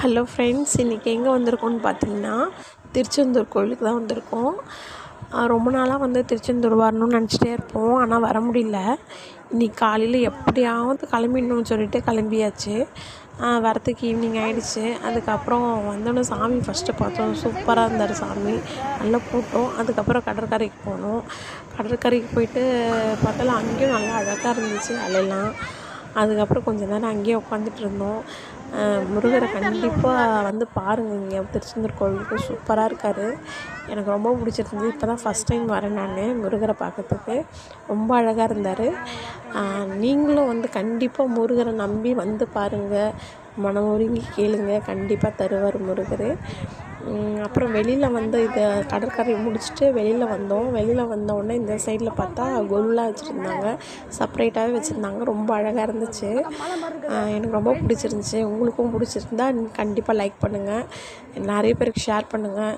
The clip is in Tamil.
ஹலோ ஃப்ரெண்ட்ஸ், இன்றைக்கி எங்கே வந்திருக்கோன்னு பார்த்தீங்கன்னா திருச்செந்தூர் கோயிலுக்கு தான் வந்திருக்கோம். ரொம்ப நாளாக திருச்செந்தூர் வரணும்னு நினச்சிட்டே இருப்போம், ஆனால் வர முடியல. இன்றைக்கி காலையில் எப்படியாவது கிளம்பிடணும்னு சொல்லிட்டு கிளம்பியாச்சு. வரத்துக்கு ஈவினிங் ஆகிடுச்சு. அதுக்கப்புறம் வந்தோடனே சாமி ஃபஸ்ட்டு பார்த்தோம். சூப்பராக இருந்தார் சாமி, நல்ல கூட்டம். அதுக்கப்புறம் கடற்கரைக்கு போனோம். கடற்கரைக்கு போயிட்டு பார்த்தாலும் அங்கேயும் நல்லா அழகாக இருந்துச்சு அலையெல்லாம். அதுக்கப்புறம் கொஞ்ச நேரம் அங்கேயே உட்காந்துட்டு இருந்தோம். முருகரை கண்டிப்பாக பாருங்கள், இங்கே திருச்செந்தூர் கோவிலுக்கு சூப்பராக இருக்கார். எனக்கு ரொம்ப பிடிச்சிருந்தது. இப்போ தான் ஃபஸ்ட் டைம் வரேன் நான் முருகரை பார்க்கறதுக்கு. ரொம்ப அழகாக இருந்தார். நீங்களும் கண்டிப்பாக முருகரை நம்பி பாருங்கள், மனம் உருகி கேளுங்க, கண்டிப்பாக தருவார் முருகர். அப்புறம் வெளியில் இதை கடற்கரையை முடிச்சுட்டு வெளியில் வந்தோம். வெளியில் வந்தோடனே இந்த சைடில் பார்த்தா கொலுலாம் வச்சுருந்தாங்க, செப்ரேட்டாகவே வச்சுருந்தாங்க. ரொம்ப அழகாக இருந்துச்சு. எனக்கு ரொம்ப பிடிச்சிருந்துச்சி. உங்களுக்கும் பிடிச்சிருந்தா கண்டிப்பாக லைக் பண்ணுங்கள், நிறைய பேருக்கு ஷேர் பண்ணுங்கள்.